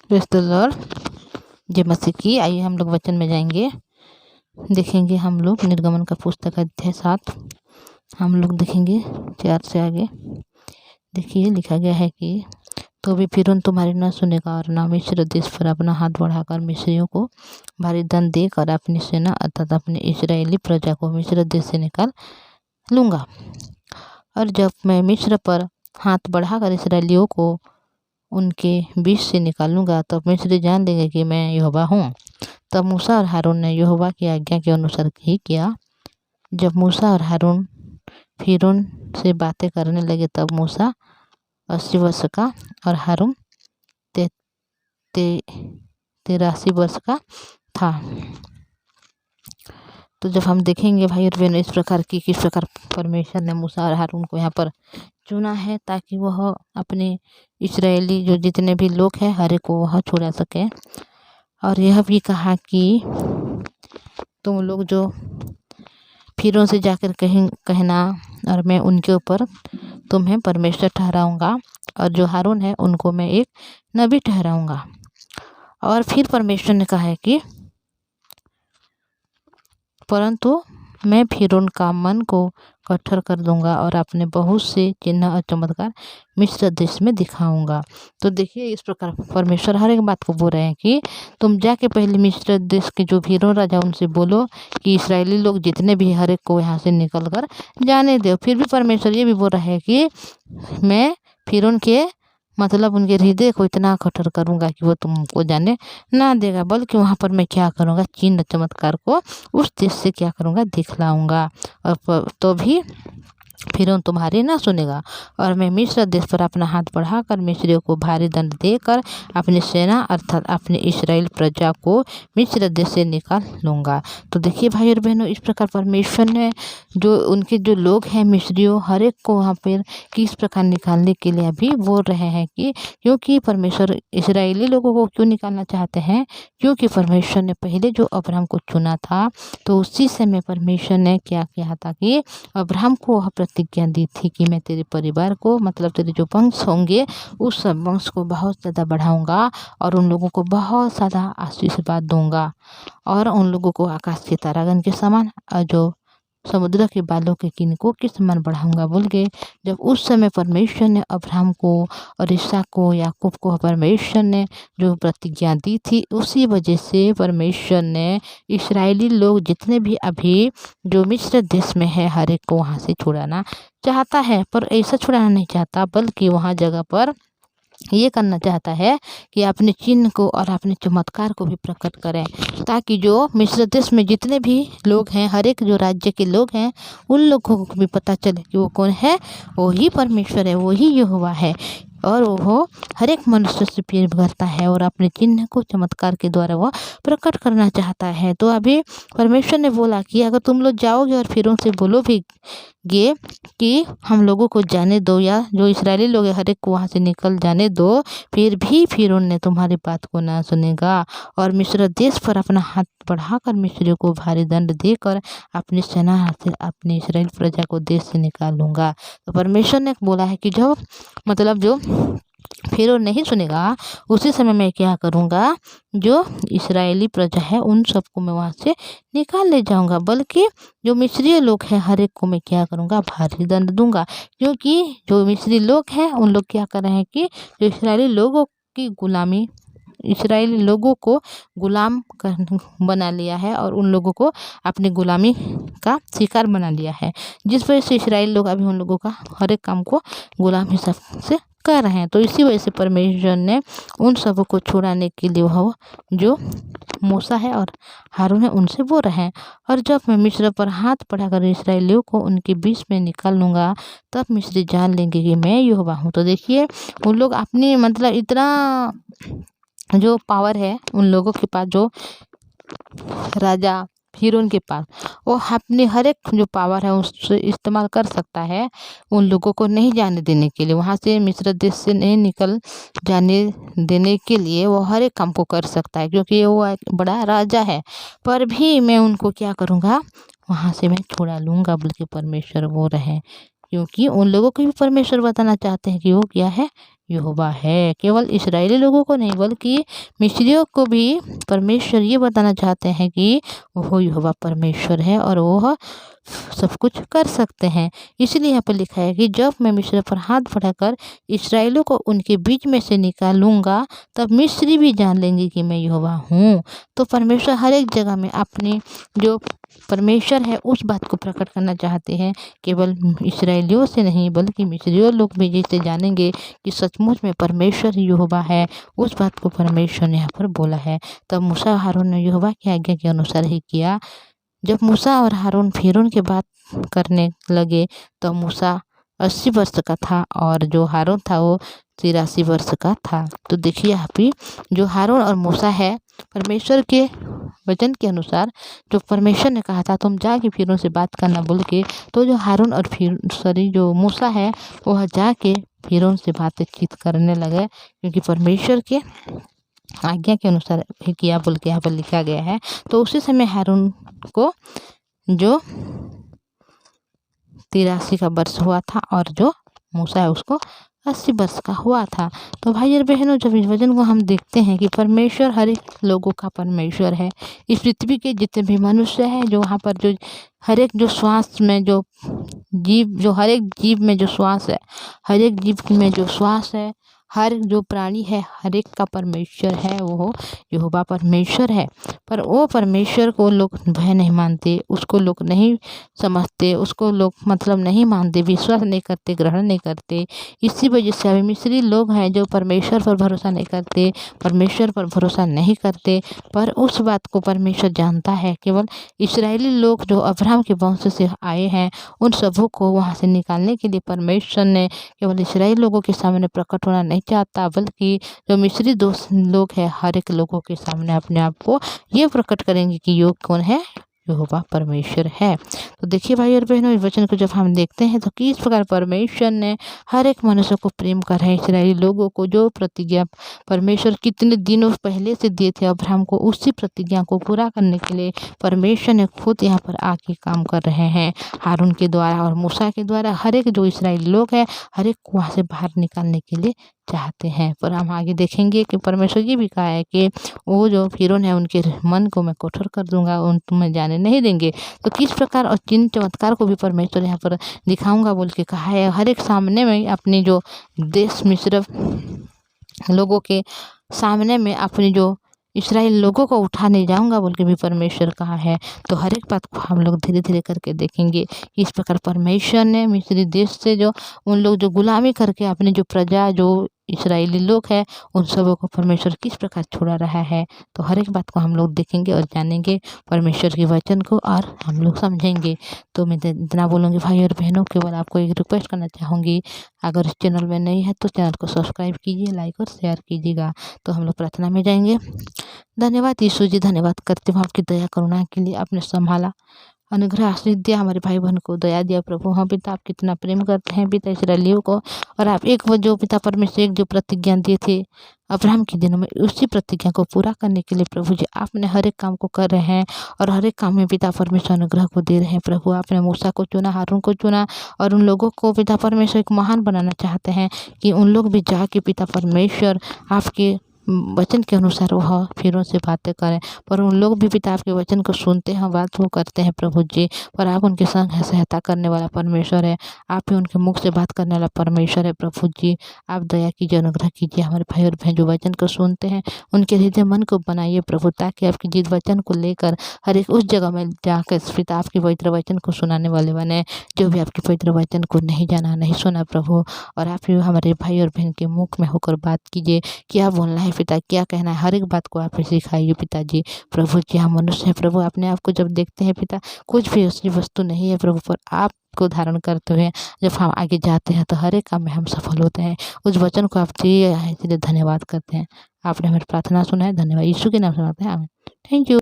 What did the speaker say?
Praise the Lord, जय मसीह की। आइए हम लोग वचन में जाएंगे, देखेंगे हम लोग निर्गमन का पुस्तक अध्याय 7 हम लोग देखेंगे 4 से आगे। देखिए लिखा गया है कि तो भी फिरौन तुम्हारी न सुनेगा और न मिस्र देश पर अपना हाथ बढ़ाकर मिस्रियों को भारी दंड देकर अपनी सेना अर्थात अपने इस्राएली प्रजा को मिस्र देश से निकाल लूँगा। और जब मैं मिस्र पर हाथ बढ़ाकर इसराइलियों को उनके बीच से निकालूंगा तब मिस्री जान लेंगे कि मैं यहोवा हूँ। तब मूसा और हारून ने यहोवा की आज्ञा के अनुसार ही किया। जब मूसा और हारून फिरौन से बातें करने लगे तब मूसा 80 वर्ष का और हारून 83 वर्ष का था। तो जब हम देखेंगे भाई और बहनों इस प्रकार की किस प्रकार परमेश्वर ने मूसा और हारून को यहाँ पर चुना है ताकि वह अपने इस्राएली जो जितने भी लोग हैं हर एक को वह छुड़ा सके। और यह भी कहा कि तुम लोग जो फिरौन से जाकर कहना और मैं उनके ऊपर तुम्हें परमेश्वर ठहराऊंगा और जो हारून है उनको मैं एक नबी ठहराऊंगा। और फिर परमेश्वर ने कहा है कि परंतु मैं फिरौन का मन को कठोर कर दूंगा और अपने बहुत से चिन्ह और चमत्कार मिस्र देश में दिखाऊंगा। तो देखिए इस प्रकार परमेश्वर हर एक बात को बोल रहे हैं कि तुम जाके पहले मिस्र देश के जो फिरौन राजा उनसे बोलो कि इस्राएली लोग जितने भी हर एक को यहाँ से निकल कर जाने दो। फिर भी परमेश्वर ये भी बोल रहा है कि मैं फिरौन के मतलब उनके हृदय को इतना कठोर करूँगा कि वो तुमको जाने ना देगा, बल्कि वहाँ पर मैं क्या करूँगा चिन्ह चमत्कार को उस देश से क्या करूँगा दिखलाऊँगा। और तो भी फिरौन तुम्हारी ना सुनेगा और मैं मिस्र देश पर अपना हाथ बढ़ाकर मिस्रियों को भारी दंड देकर अपनी सेना अर्थात अपने इस्राएल प्रजा को मिस्र देश से निकाल लूँगा। तो देखिए भाई और बहनों इस प्रकार परमेश्वर ने जो उनके जो लोग हैं मिस्रियों हर एक को वहाँ पर किस प्रकार निकालने के लिए अभी बोल रहे हैं कि क्योंकि परमेश्वर इसराइली लोगों को क्यों निकालना चाहते हैं, क्योंकि परमेश्वर ने पहले जो अब्राहम को चुना था तो उसी समय परमेश्वर ने क्या किया था कि अब्राहम को वह प्रतिज्ञा दी थी कि मैं तेरे परिवार को मतलब तेरे जो वंश होंगे उस सब वंश को बहुत ज़्यादा बढ़ाऊंगा और उन लोगों को बहुत ज़्यादा आशीर्वाद दूंगा और उन लोगों को आकाश के तारागण के समान और जो समुद्र के बालों के किनको के समान बढ़ाऊंगा बोल के जब उस समय परमेश्वर ने अब्राहम को और इसहाक को याकूब को परमेश्वर ने जो प्रतिज्ञा दी थी उसी वजह से परमेश्वर ने इस्राएली लोग जितने भी अभी जो मिस्र देश में है हर एक को वहाँ से छुड़ाना चाहता है। पर ऐसा छुड़ाना नहीं चाहता बल्कि वहाँ जगह पर ये करना चाहता है कि अपने चिन्ह को और अपने चमत्कार को भी प्रकट करें ताकि जो मिस्र देश में जितने भी लोग हैं हर एक जो राज्य के लोग हैं उन लोगों को भी पता चले कि वो कौन है, वही परमेश्वर है, वही यहोवा है और वो हर एक मनुष्य से प्रेम करता है और अपने चिन्ह को चमत्कार के द्वारा वह प्रकट करना चाहता है। तो अभी परमेश्वर ने बोला कि अगर तुम लोग जाओगे और फिर उनसे बोलो भी गे कि हम लोगों को जाने दो या जो इस्राएली लोग हैं हर एक को वहाँ से निकल जाने दो, फिर भी फिरौन ने तुम्हारी बात को ना सुनेगा और मिस्र देश पर अपना हाथ बढ़ाकर मिस्रियों को भारी दंड देकर अपनी सेना से अपने इस्राएल प्रजा को देश से निकाल लूँगा। तो परमेश्वर ने बोला है कि जो मतलब जो फिरौन नहीं सुनेगा उसी समय मैं क्या करूँगा जो इस्राएली प्रजा है उन सबको मैं वहाँ से निकाल ले जाऊँगा, बल्कि जो मिस्री लोग हैं हर एक को मैं क्या करूँगा भारी दंड दूंगा। क्योंकि जो मिस्री लोग हैं उन लोग क्या कर रहे हैं कि जो इस्राएली लोगों की गुलामी इस्राएली लोगों को गुलाम बना लिया है और उन लोगों को अपनी गुलामी का शिकार बना लिया है, जिस वजह से इस्राएली लोग अभी उन लोगों का हर एक काम को गुलाम हिसाब से कर रहे हैं। तो इसी वजह से परमेश्वर ने उन सबों को छुड़ाने के लिए वह जो मूसा है और हारून है उनसे बोल रहे हैं और जब मैं मिस्र पर हाथ बढ़ाकर इसराइलियों को उनके बीच में निकाल लूँगा तब मिस्री जान लेंगे कि मैं यहोवा हूँ। तो देखिए उन लोग अपनी मतलब इतना जो पावर है उन लोगों के पास जो राजा फिरौन के पास वो अपने हर एक जो पावर है उससे इस्तेमाल कर सकता है उन लोगों को नहीं जाने देने के लिए, वहाँ से मिस्र देश से नहीं निकल जाने देने के लिए वो हर एक काम को कर सकता है क्योंकि वो एक बड़ा राजा है। पर भी मैं उनको क्या करूँगा वहाँ से मैं छुड़ा लूँगा बल्कि परमेश्वर वो रहे, क्योंकि उन लोगों को भी परमेश्वर बताना चाहते हैं कि वो क्या है यहोवा है। केवल इस्राएली लोगों को नहीं बल्कि मिस्रियों को भी परमेश्वर ये बताना चाहते हैं कि वो यहोवा परमेश्वर है और वो सब कुछ कर सकते हैं। इसलिए यहाँ पर लिखा है कि जब मैं मिस्र पर हाथ बढ़ाकर इस्राएलियों को उनके बीच में से निकालूंगा तब मिस्री भी जान लेंगे कि मैं यहोवा हूँ। तो परमेश्वर हर एक जगह में अपने जो परमेश्वर है उस बात को प्रकट करना चाहते हैं। केवल इस्राएलियों से नहीं बल्कि मिस्रियों लोग भी जिससे जानेंगे कि सचमुच में परमेश्वर यहोवा है, उस बात को परमेश्वर ने यहाँ पर बोला है। तब मूसा हारून ने यहोवा की आज्ञा के अनुसार ही किया। जब मूसा और हारून फिरौन की बात करने लगे तो मूसा 80 वर्ष का था और जो हारून था वो 83 वर्ष का था। तो देखिए यहाँ पे जो हारून और मूसा है परमेश्वर के वचन के अनुसार जो परमेश्वर ने कहा था तुम जाके फिरौन से बात करना बोल के, तो जो हारून और जो मूसा है वह जाके फिरौन से बातचीत करने लगे क्योंकि परमेश्वर के आज्ञा के अनुसार ही किया बोल के यहाँ पर लिखा गया है। तो उसी समय हारून को जो 83 का वर्ष हुआ था और जो मूसा है उसको 80 वर्ष का हुआ था। तो भाई और बहनों जब इस वचन को हम देखते हैं कि परमेश्वर हर एक लोगों का परमेश्वर है। इस पृथ्वी के जितने भी मनुष्य हैं जो वहाँ पर जो हर एक जो श्वास में जो जीव जो हर एक जीव में जो श्वास है, हर एक जीव में जो श्वास है, हर जो प्राणी है हर एक का परमेश्वर है वो यहोवा परमेश्वर है। पर वो परमेश्वर को लोग भय नहीं मानते, उसको लोग नहीं समझते, उसको लोग मतलब नहीं मानते, विश्वास नहीं करते, ग्रहण नहीं करते। इसी वजह से अभी मिस्री लोग हैं जो परमेश्वर पर भरोसा नहीं करते, परमेश्वर पर भरोसा नहीं करते। पर उस बात को परमेश्वर जानता है। केवल इस्राएली लोग जो अब्राहम के वंश से आए हैं उन सबों को वहाँ से निकालने के लिए परमेश्वर ने केवल इस्राएली लोगों के सामने प्रकट होना नहीं चाहता बल्कि जो मिस्री दोस्त लोग हैं हर एक लोगों के सामने अपने आप को ये प्रकट करेंगे कि योग कौन है, यहोवा परमेश्वर है। तो देखिए भाई और बहनों इस वचन को जब हम देखते हैं तो किस प्रकार परमेश्वर ने हर एक मनुष्य को प्रेम कर रहे हैं। इस्राएली लोगों को जो प्रतिज्ञा परमेश्वर कितने दिनों पहले से दिए थे अब्राहम को, उसी प्रतिज्ञा को पूरा करने के लिए परमेश्वर ने खुद यहाँ पर आके काम कर रहे हैं। हारून के द्वारा और मूसा के द्वारा हर एक जो इस्राएली लोग हैं हर एक को वहाँ से बाहर निकालने के लिए चाहते हैं। पर हम आगे देखेंगे कि परमेश्वर ये भी कहा है कि वो जो फिरौन है उनके मन को मैं कठोर कर दूंगा, उन तुम्हें जाने नहीं देंगे। तो किस प्रकार और चिन्ह चमत्कार को भी परमेश्वर यहाँ पर दिखाऊंगा बोल के कहा है। हर एक सामने में अपनी जो देश मिस्र लोगों के सामने में अपनी जो इस्राएल लोगों को उठाने जाऊंगा बोल के भी परमेश्वर कहा है। तो हर एक बात को हम लोग धीरे धीरे करके देखेंगे कि इस प्रकार परमेश्वर ने मिस्री देश से जो उन लोग जो गुलामी करके अपने जो प्रजा जो इस्राएली लोग हैं उन सबों को परमेश्वर किस प्रकार छुड़ा रहा है। तो हर एक बात को हम लोग देखेंगे और जानेंगे परमेश्वर के वचन को और हम लोग समझेंगे। तो मैं इतना बोलूँगी भाई और बहनों, केवल आपको एक रिक्वेस्ट करना चाहूँगी, अगर इस चैनल में नहीं है तो चैनल को सब्सक्राइब कीजिए, लाइक और शेयर कीजिएगा। तो हम लोग प्रार्थना में जाएंगे। धन्यवाद यीशु जी, धन्यवाद करते हुए आपकी दया करुणा के लिए आपने संभाला, अनुग्रह आशीष दिया, हमारे भाई बहन को दया दिया। प्रभु हाँ पिता आप कितना प्रेम करते हैं पिता इस्राएलियों को, और आप एक वो जो पिता परमेश्वर एक जो प्रतिज्ञा दिए थे अब्राहम के दिनों में उसी प्रतिज्ञा को पूरा करने के लिए प्रभु जी आपने हर एक काम को कर रहे हैं और हर एक काम में पिता परमेश्वर अनुग्रह को दे रहे हैं। प्रभु आपने मूसा को चुना, हारून को चुना और उन लोगों को पिता परमेश्वर एक महान बनाना चाहते हैं कि उन लोग भी जाके पिता परमेश्वर आपके वचन के अनुसार वह फिरौन से बातें करें। पर उन लोग भी पिता आपके वचन को सुनते हैं, बात वो करते हैं प्रभु जी। पर आप उनके संग सहायता करने वाला परमेश्वर है, आप ही उनके मुख से बात करने वाला परमेश्वर है। प्रभु जी आप दया कीजिए, अनुग्रह कीजिए, हमारे भाई और बहन जो वचन को सुनते हैं उनके हृदय मन को बनाइए प्रभु, ताकि आपकी जिस वचन को लेकर हर एक उस जगह में जाकर पिता आपके पवित्र वचन को सुनाने वाले बने, जो भी आपके पवित्र वचन को नहीं जाना नहीं सुना प्रभु। और आप ही हमारे भाई और बहन के मुख में होकर बात कीजिए, क्या बोलना है पिता, क्या कहना है, हर एक बात को आप सिखाइए पिताजी। प्रभु जी हम मनुष्य हैं प्रभु, अपने आप को जब देखते हैं पिता कुछ भी असली वस्तु नहीं है प्रभु, पर आप को धारण करते हुए जब हम आगे जाते हैं तो हर एक काम में हम सफल होते हैं। उस वचन को आप दिए हैं इसलिए धन्यवाद करते हैं। आपने हमारी प्रार्थना सुना है, धन्यवाद। यीशु के नाम से मांगते हैं, आमीन। Thank you.